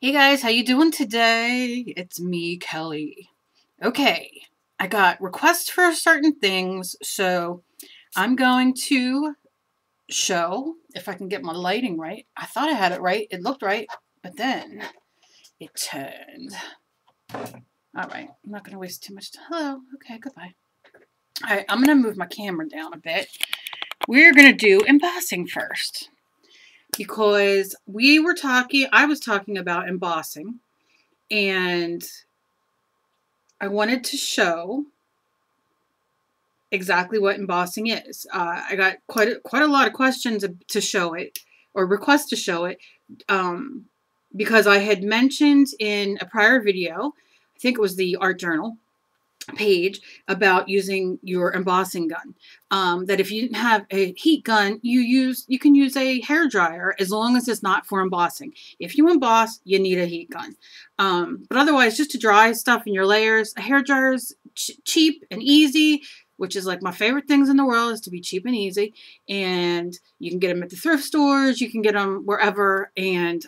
Hey guys, how you doing today? It's me, Kelly. Okay, I got requests for certain things, so I'm going to show if I can get my lighting right. I thought I had it right. It looked right, but then it turned. All right, I'm not going to waste too much time. Hello. Okay, goodbye. All right, I'm going to move my camera down a bit. We're going to do embossing first because I was talking about embossing. And I wanted to show exactly what embossing is. I got quite a lot of questions to show it, or requests to show it, because I had mentioned in a prior video, I think it was the art journal page, about using your embossing gun. That if you didn't have a heat gun, you can use a hair dryer as long as it's not for embossing. If you emboss, you need a heat gun. But otherwise, just to dry stuff in your layers, a hair dryer is cheap and easy, which is like my favorite things in the world, is to be cheap and easy. And you can get them at the thrift stores, you can get them wherever, and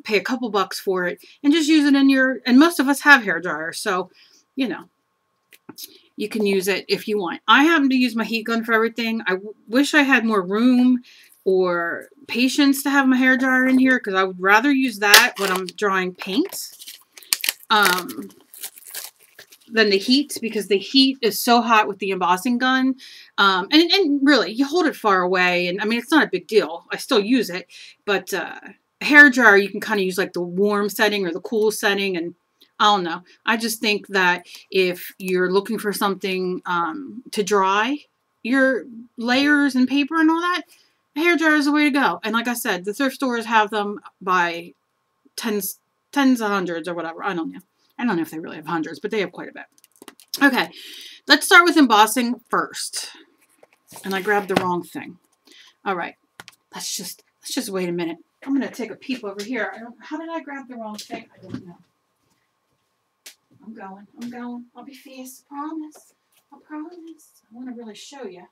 pay a couple bucks for it and just use it in your, and most of us have hair dryers, so you know, you can use it if you want. I happen to use my heat gun for everything. I wish I had more room or patience to have my hair dryer in here, because I would rather use that when I'm drawing paint than the heat, because the heat is so hot with the embossing gun. And really, you hold it far away, and I mean, it's not a big deal. I still use it, but a hair dryer, you can kind of use like the warm setting or the cool setting, and I don't know. I just think that if you're looking for something to dry your layers and paper and all that, a hair dryer is the way to go. And like I said, the thrift stores have them by tens of hundreds or whatever. I don't know. I don't know if they really have hundreds, but they have quite a bit. Okay, let's start with embossing first. And I grabbed the wrong thing. All right, let's just wait a minute. I'm gonna take a peep over here. How did I grab the wrong thing? I don't know. I'm going. I'll be fast. I promise. I want to really show you.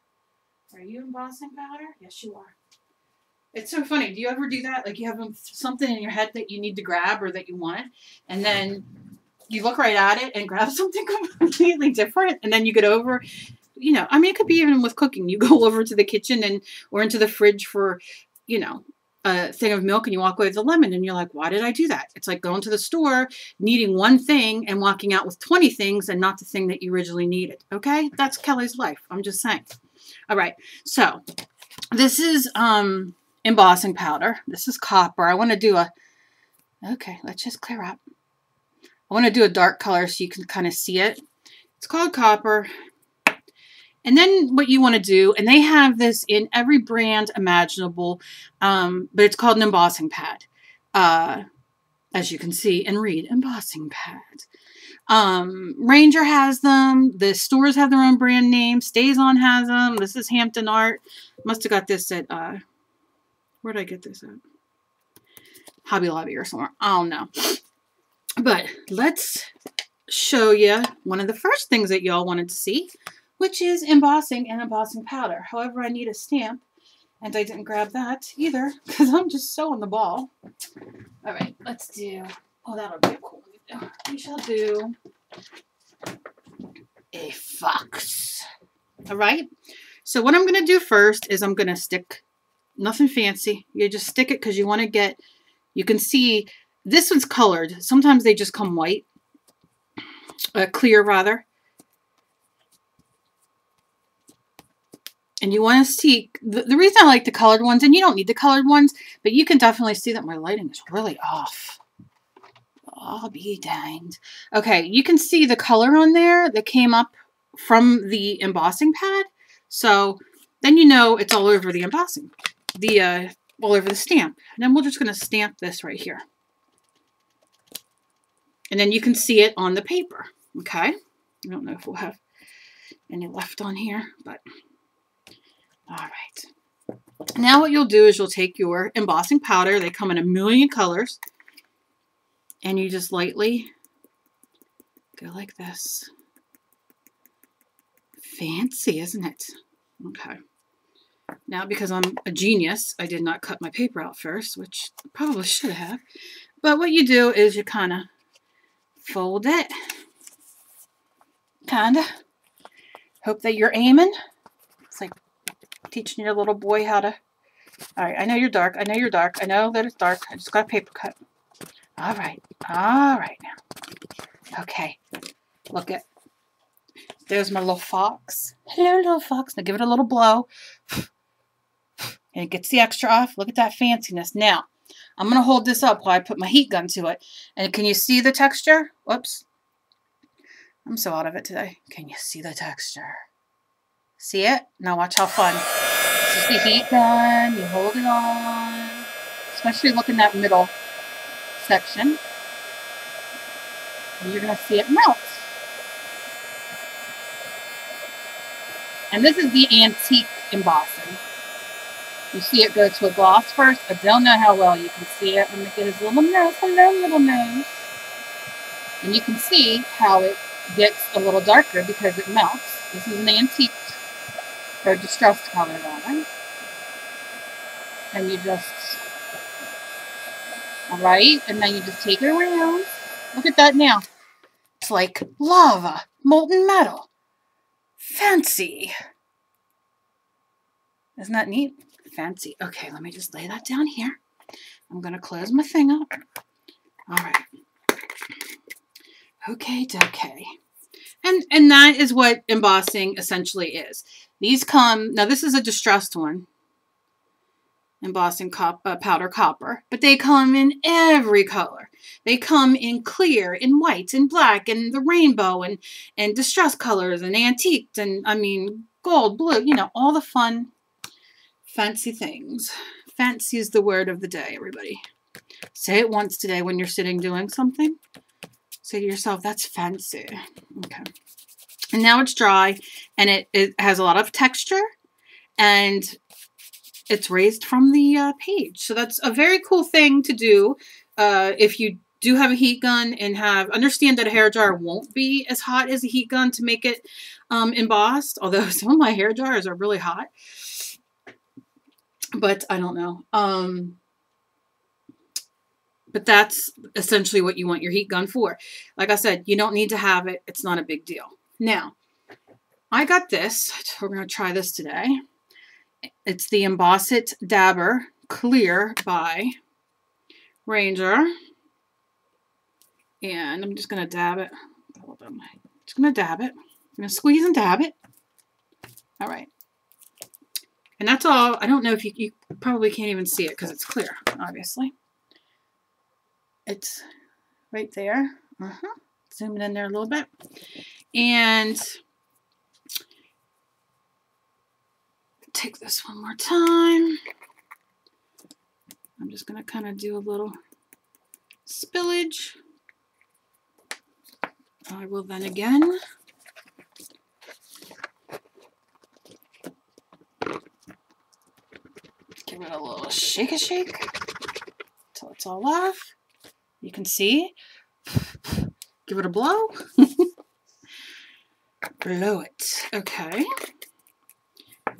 Are you embossing powder? Yes, you are. It's so funny. Do you ever do that? Like you have something in your head that you need to grab or that you want, and then you look right at it and grab something completely different, and then you get over, you know, I mean, it could be even with cooking. You go over to the kitchen or into the fridge for, you know, a thing of milk, and you walk away with a lemon, and you're like, why did I do that? It's like going to the store, needing one thing and walking out with 20 things and not the thing that you originally needed. Okay? That's Kelly's life. I'm just saying. All right. So this is embossing powder. This is copper. I want to do okay, let's just clear up. I want to do a dark color so you can kind of see it. It's called copper. And then what you want to do, and they have this in every brand imaginable, but it's called an embossing pad. As you can see and read, embossing pad. Ranger has them. The stores have their own brand name. Stays On has them. This is Hampton Art. Must have got this at, where did I get this at? Hobby Lobby or somewhere. I don't know. But let's show you one of the first things that y'all wanted to see, which is embossing and embossing powder. However, I need a stamp, and I didn't grab that either because I'm just so on the ball. All right, let's do, oh, that'll be a cool one. We shall do a fox. All right, so what I'm going to do first is I'm going to stick, nothing fancy. You just stick it because you want to get, you can see this one's colored. Sometimes they just come white, clear rather. And you want to see, the reason I like the colored ones, and you don't need the colored ones, but you can definitely see that my lighting is really off. I'll be danged. Okay, you can see the color on there that came up from the embossing pad. So then you know it's all over the embossing, all over the stamp. And then we're just going to stamp this right here. And then you can see it on the paper. Okay, I don't know if we'll have any left on here, but... all right. Now what you'll do is you'll take your embossing powder. They come in a million colors. And you just lightly go like this. Fancy, isn't it? Okay. Now, because I'm a genius, I did not cut my paper out first, which I probably should have. But what you do is you kind of fold it. Kind of. Hope that you're aiming. It's like teaching your little boy how to... All right, I know you're dark. I know you're dark. I know that it's dark. I just got a paper cut. All right. All right now. Okay. Look at... There's my little fox. Hello, little fox. Now give it a little blow. And it gets the extra off. Look at that fanciness. Now, I'm going to hold this up while I put my heat gun to it. And can you see the texture? Whoops. I'm so out of it today. Can you see the texture? See it? Now watch how fun. This is the heat gun. You hold it on. Especially look in that middle section. And you're going to see it melt. And this is the antique embossing. You see it go to a gloss first. I don't know how well you can see it. Let me get his little nose. Hello, little nose. And you can see how it gets a little darker because it melts. This is an antique or distressed color rather. And you just, all right, and then you just take it around. Look at that now. It's like lava, molten metal. Fancy. Isn't that neat? Fancy. Okay, let me just lay that down here. I'm going to close my thing up. All right. Okay. And that is what embossing essentially is. These come, now this is a distressed one. Embossing powder copper. But they come in every color. They come in clear, in white, in black, and the rainbow, and distressed colors, and antiqued, and I mean gold, blue, you know, all the fun, fancy things. Fancy is the word of the day, everybody. Say it once today when you're sitting doing something. Say to yourself, that's fancy. Okay. And now it's dry, and it has a lot of texture, and it's raised from the page. So that's a very cool thing to do if you do have a heat gun and understand that a hair dryer won't be as hot as a heat gun to make it embossed. Although some of my hair dryers are really hot. But I don't know. But that's essentially what you want your heat gun for. Like I said, you don't need to have it. It's not a big deal. Now, I got this. We're going to try this today. It's the Emboss It Dabber Clear by Ranger. And I'm just going to dab it. Just going to dab it. I'm going to squeeze and dab it. All right. And that's all. I don't know if you probably can't even see it because it's clear, obviously. It's right there. Zoom it in there a little bit. And take this one more time. I'm just going to kind of do a little spillage. I will then again give it a little shake until it's all off. You can see. Give it a blow. Blow it. Okay.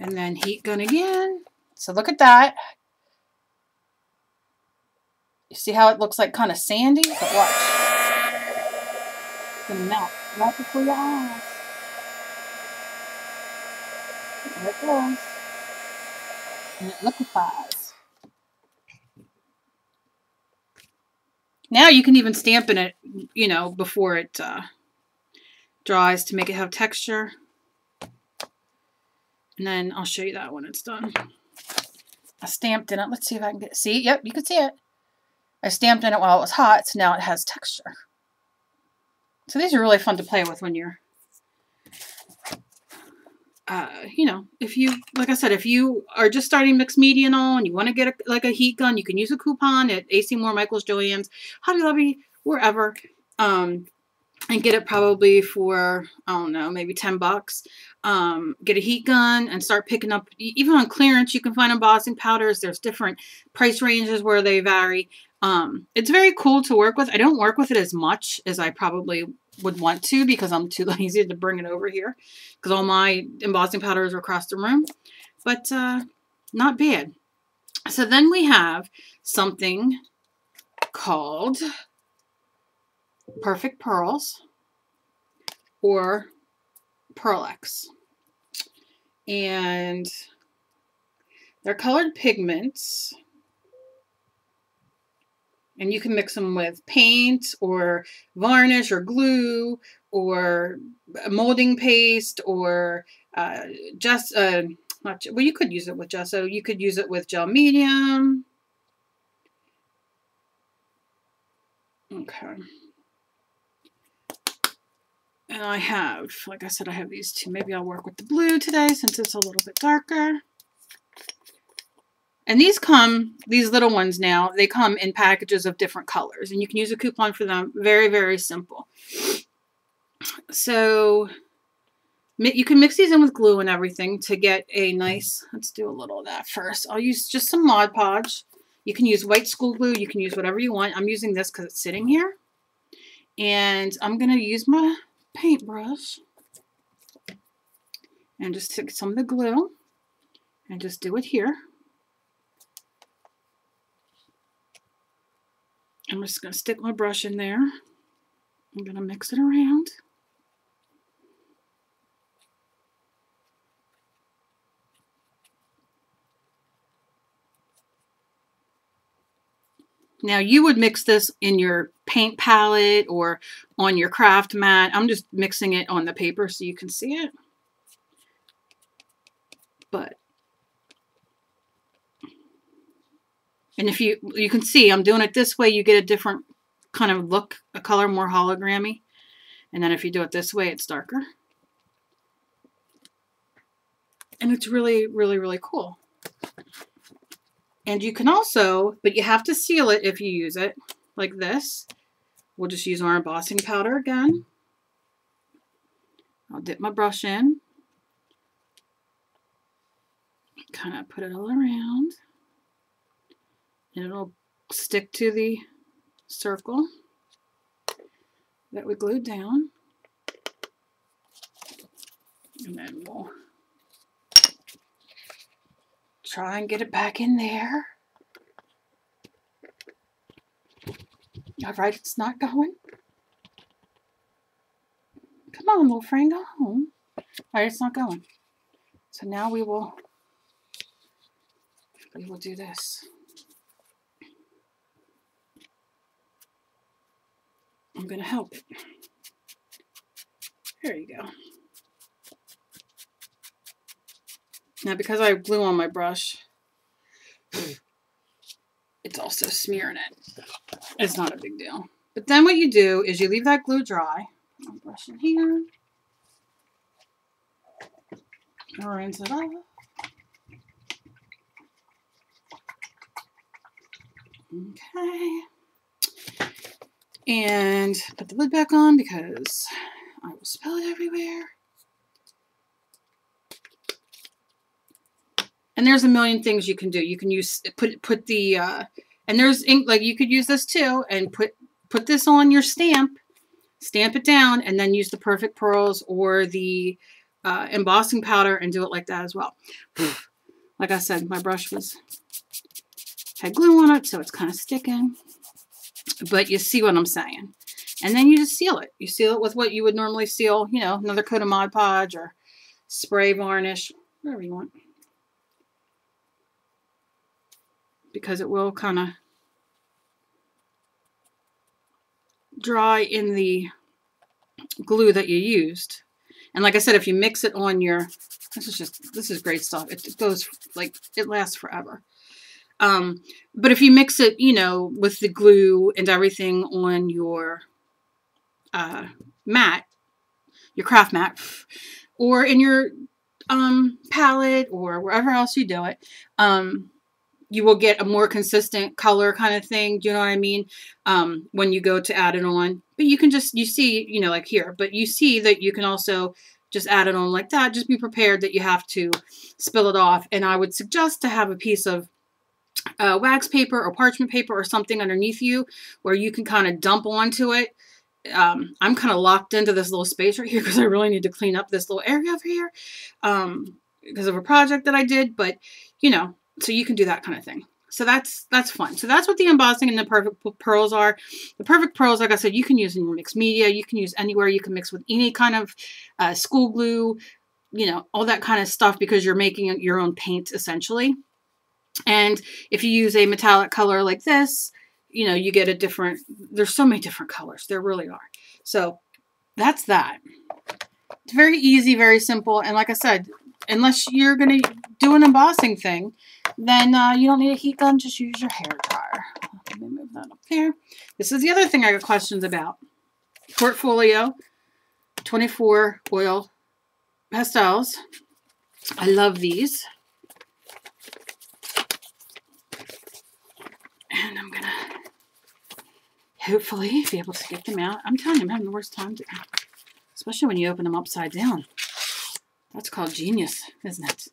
And then heat gun again. So look at that. You see how it looks like kind of sandy? But watch. It's going to melt right before your eyes. There it goes. And it liquefies. Now you can even stamp in it, you know, before it dries to make it have texture. And then I'll show you that when it's done. I stamped in it. Let's see if I can get, see? Yep, you can see it. I stamped in it while it was hot, so now it has texture. So these are really fun to play with when you're, you know, if you, like I said, if you are just starting mixed media and all, and you want to get like a heat gun, you can use a coupon at AC Moore, Michael's, Joann's, Hobby Lobby, wherever, and get it probably for, I don't know, maybe 10 bucks. Get a heat gun and start picking up, even on clearance, you can find embossing powders. There's different price ranges where they vary. It's very cool to work with. I don't work with it as much as I probably would want to because I'm too lazy to bring it over here because all my embossing powders are across the room, but not bad. So then we have something called Perfect Pearls or Pearl X. And they're colored pigments. And you can mix them with paint or varnish or glue or molding paste or just, well, you could use it with gesso. You could use it with gel medium. Okay. And I have, like I said, I have these two. Maybe I'll work with the blue today since it's a little bit darker. And these little ones now, they come in packages of different colors. And you can use a coupon for them. Very, very simple. So you can mix these in with glue and everything to get a nice, let's do a little of that first. I'll use just some Mod Podge. You can use white school glue. You can use whatever you want. I'm using this because it's sitting here. And I'm going to use my paintbrush and just take some of the glue and just do it here. I'm just going to stick my brush in there. I'm going to mix it around. Now you would mix this in your paint palette or on your craft mat. I'm just mixing it on the paper so you can see it. And if you can see, I'm doing it this way, you get a different kind of look, a color more hologrammy. And then if you do it this way, it's darker. And it's really, really, really cool. And you can also, but you have to seal it if you use it like this. We'll just use our embossing powder again. I'll dip my brush in. Kind of put it all around. And it'll stick to the circle that we glued down. And then we'll try and get it back in there. All right, it's not going. Come on, little friend, go home. All right, it's not going. So now we will do this. I'm going to help it. There you go. Now, because I have glue on my brush, it's also smearing it. It's not a big deal. But then what you do is you leave that glue dry. I'll brush in here. Rinse it off. Okay. And put the lid back on because I will spill it everywhere. And there's a million things you can do. You can use put the and there's ink, like you could use this too, and put this on your stamp it down, and then use the Perfect Pearls or the embossing powder and do it like that as well. Like I said, my brush had glue on it, so it's kind of sticking. But you see what I'm saying. And then you just seal it. You seal it with what you would normally seal, you know, another coat of Mod Podge or spray varnish, whatever you want. Because it will kind of dry in the glue that you used. And like I said, if you mix it on your, this is great stuff. It goes, like, it lasts forever. But if you mix it, you know, with the glue and everything on your mat, your craft mat, or in your palette or wherever else you do it, you will get a more consistent color kind of thing. Do you know what I mean? When you go to add it on. But you can just, you see, you know, like here, but you see that you can also just add it on like that. Just be prepared that you have to spill it off. And I would suggest to have a piece of wax paper or parchment paper or something underneath you where you can kind of dump onto it. I'm kind of locked into this little space right here because I really need to clean up this little area over here because of a project that I did. But, you know, so you can do that kind of thing. So that's fun. So that's what the embossing and the perfect pearls are. The perfect pearls, like I said, you can use in your mixed media. You can use anywhere. You can mix with any kind of school glue, you know, all that kind of stuff, because you're making your own paint essentially. And if you use a metallic color like this, you know, you get a different, there's so many different colors. There really are. So that's that. It's very easy, very simple. And like I said, unless you're going to do an embossing thing, then you don't need a heat gun. Just use your hair dryer. Let me move that up there. This is the other thing I got questions about. Portfolio 24 oil pastels. I love these. And I'm going to hopefully be able to get them out. I'm telling you, I'm having the worst time today. Especially when you open them upside down. That's called genius, isn't it?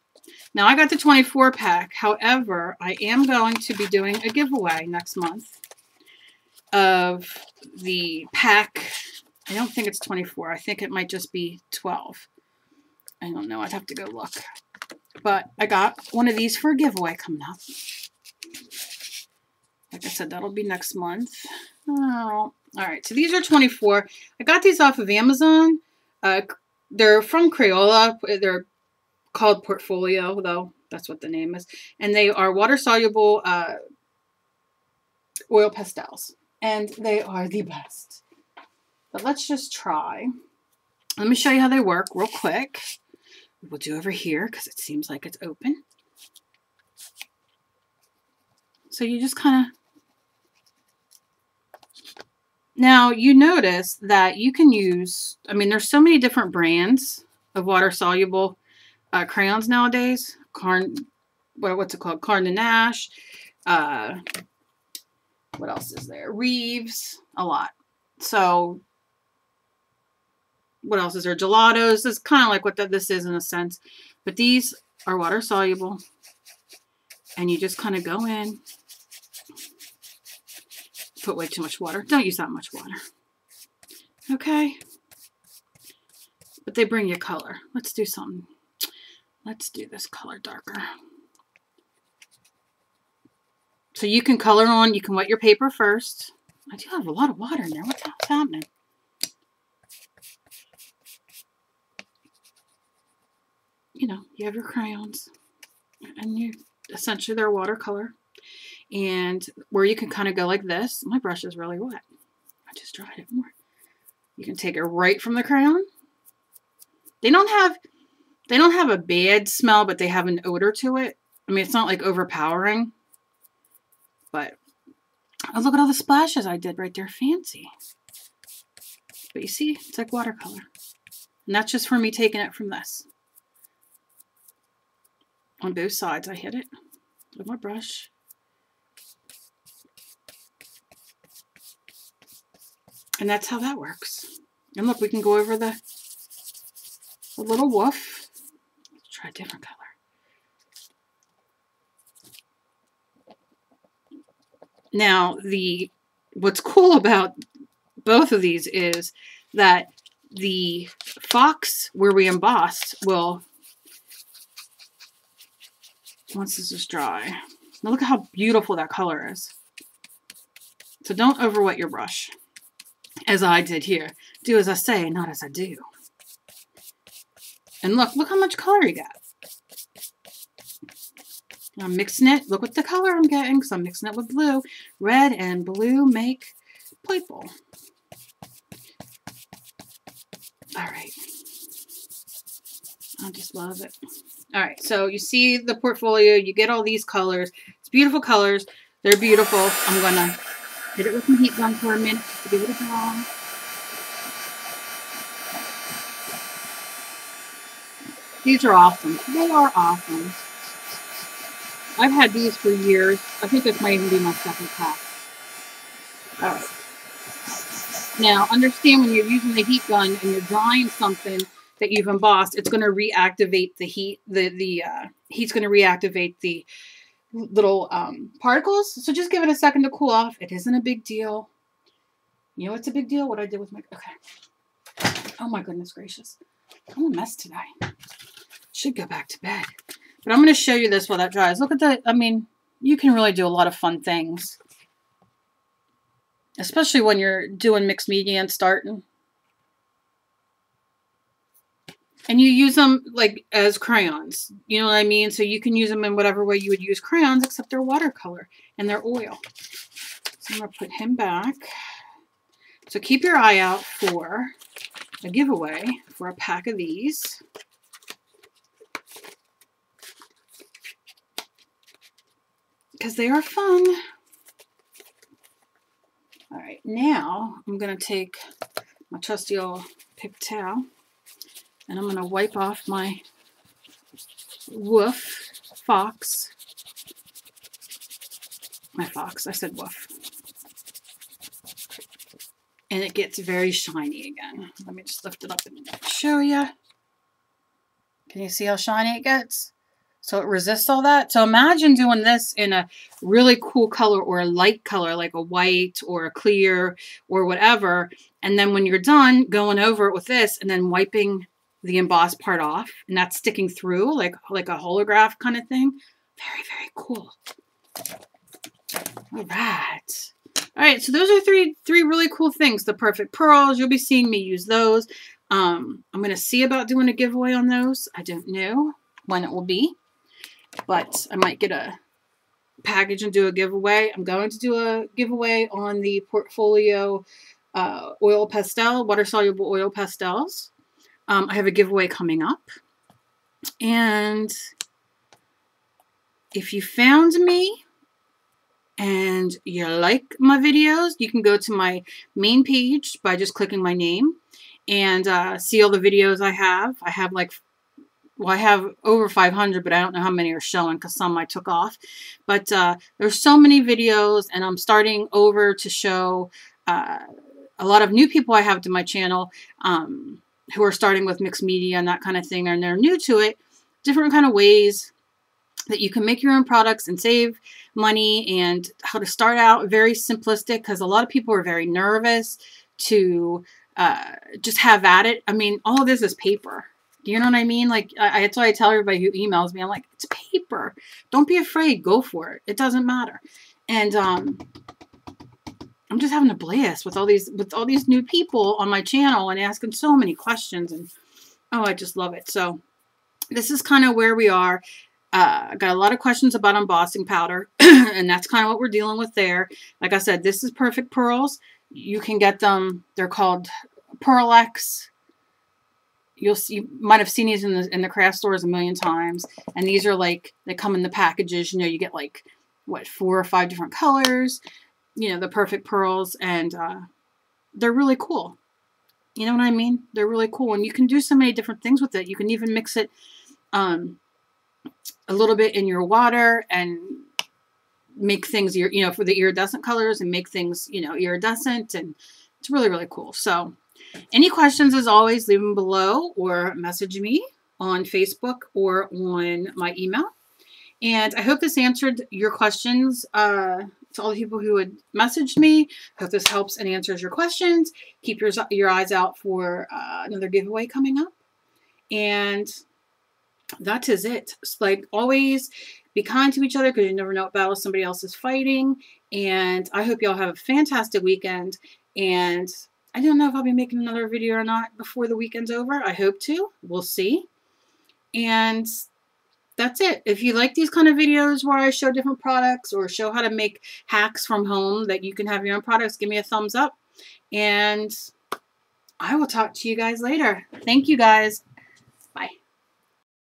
Now, I got the 24 pack. However, I am going to be doing a giveaway next month of the pack. I don't think it's 24. I think it might just be 12. I don't know. I'd have to go look. But I got one of these for a giveaway coming up. Like I said, that'll be next month. Oh, all right. So these are 24. I got these off of Amazon. They're from Crayola. They're called Portfolio, though. That's what the name is. And they are water-soluble oil pastels. And they are the best. But let's just try. Let me show you how they work real quick. We'll do over here because it seems like it's open. So you just kind of... Now, you notice that you can use... I mean, there's so many different brands of water-soluble crayons nowadays. What's it called? Caran d'Ache. What else is there? Reeves. A lot. So... What else is there? Gelatos. It's kind of like what this is in a sense. But these are water soluble. And you just kind of go in. Put way too much water. Don't use that much water. Okay. But they bring you color. Let's do something. Let's do this color darker. So you can color on. You can wet your paper first. I do have a lot of water in there. What's happening? You know, you have your crayons, and you essentially they're watercolor, and where you can kind of go like this. My brush is really wet. I just dried it more. You can take it right from the crayon. They don't have a bad smell, but they have an odor to it. I mean, it's not like overpowering, but oh, look at all the splashes I did right there. Fancy. But you see, it's like watercolor, and that's just for me taking it from this. On both sides, I hit it with my brush. And that's how that works. And look, we can go over the little woof. Let's try a different color. Now, what's cool about both of these is that the fox where we embossed will... Once this is dry. Now look at how beautiful that color is. So don't overwet your brush. As I did here. Do as I say, not as I do. And look how much color you got. I'm mixing it. Look what the color I'm getting, because I'm mixing it with blue. Red and blue make purple. Alright. I just love it. All right, so you see the portfolio. You get all these colors. It's beautiful colors. They're beautiful. I'm going to hit it with my heat gun for a minute to give it a draw. These are awesome. They are awesome. I've had these for years. I think this might even be my second pack. All right. Now, understand when you're using the heat gun and you're drying something that you've embossed, it's going to reactivate the heat. The heat's going to reactivate the little particles. So just give it a second to cool off. It isn't a big deal. You know what's a big deal? What I did with my... Okay. Oh my goodness gracious. I'm a mess today. Should go back to bed. But I'm going to show you this while that dries. Look at the... I mean, you can really do a lot of fun things, especially when you're doing mixed media and starting. And you use them like as crayons, you know what I mean? So you can use them in whatever way you would use crayons, except they're watercolor and they're oil. So I'm going to put him back. So keep your eye out for a giveaway for a pack of these. Because they are fun. All right, now I'm going to take my trusty old paper towel and I'm going to wipe off my fox. My fox, I said woof. And it gets very shiny again. Let me just lift it up and show you. Can you see how shiny it gets? So it resists all that. So imagine doing this in a really cool color or a light color, like a white or a clear or whatever. And then when you're done, going over it with this and then wiping the embossed part off. And that's sticking through like a holograph kind of thing. Very, very cool. All right. All right, so those are three really cool things. The perfect pearls, you'll be seeing me use those. I'm going to see about doing a giveaway on those. I don't know when it will be, but I might get a package and do a giveaway. I'm going to do a giveaway on the portfolio oil pastel, water-soluble oil pastels. I have a giveaway coming up. And if you found me and you like my videos, you can go to my main page by just clicking my name and see all the videos I have. I have like, well, I have over 500, but I don't know how many are showing because some I took off. But there's so many videos, and I'm starting over to show a lot of new people I have to my channel who are starting with mixed media and that kind of thing, and they're new to it. Different kind of ways that you can make your own products and save money, and how to start out very simplistic, because a lot of people are very nervous to just have at it. I mean, all of this is paper. You know what I mean? Like, that's why I tell everybody who emails me, I'm like, it's paper. Don't be afraid. Go for it. It doesn't matter. And I'm just having a blast with all these new people on my channel and asking so many questions. And oh, I just love it. So this is kind of where we are. I got a lot of questions about embossing powder, and that's kind of what we're dealing with there. Like I said, this is Perfect Pearls. You can get them. They're called Pearl X. You might have seen these in the craft stores a million times. And these are like, they come in the packages. You know, you get like, what, 4 or 5 different colors. You know, the Perfect Pearls. And they're really cool. You know what I mean? They're really cool. And you can do so many different things with it. You can even mix it a little bit in your water and make things, you know, for the iridescent colors, and make things, you know, iridescent. And it's really, really cool. So any questions, as always, leave them below or message me on Facebook or on my email. And I hope this answered your questions to all the people who had messaged me. Hope this helps and answers your questions. Keep your eyes out for another giveaway coming up. And that is it. It's like always, be kind to each other, because you never know what battle somebody else is fighting. And I hope y'all have a fantastic weekend. And I don't know if I'll be making another video or not before the weekend's over. I hope to. We'll see. And that's it. If you like these kind of videos where I show different products or show how to make hacks from home that you can have your own products, give me a thumbs up. And I will talk to you guys later. Thank you, guys.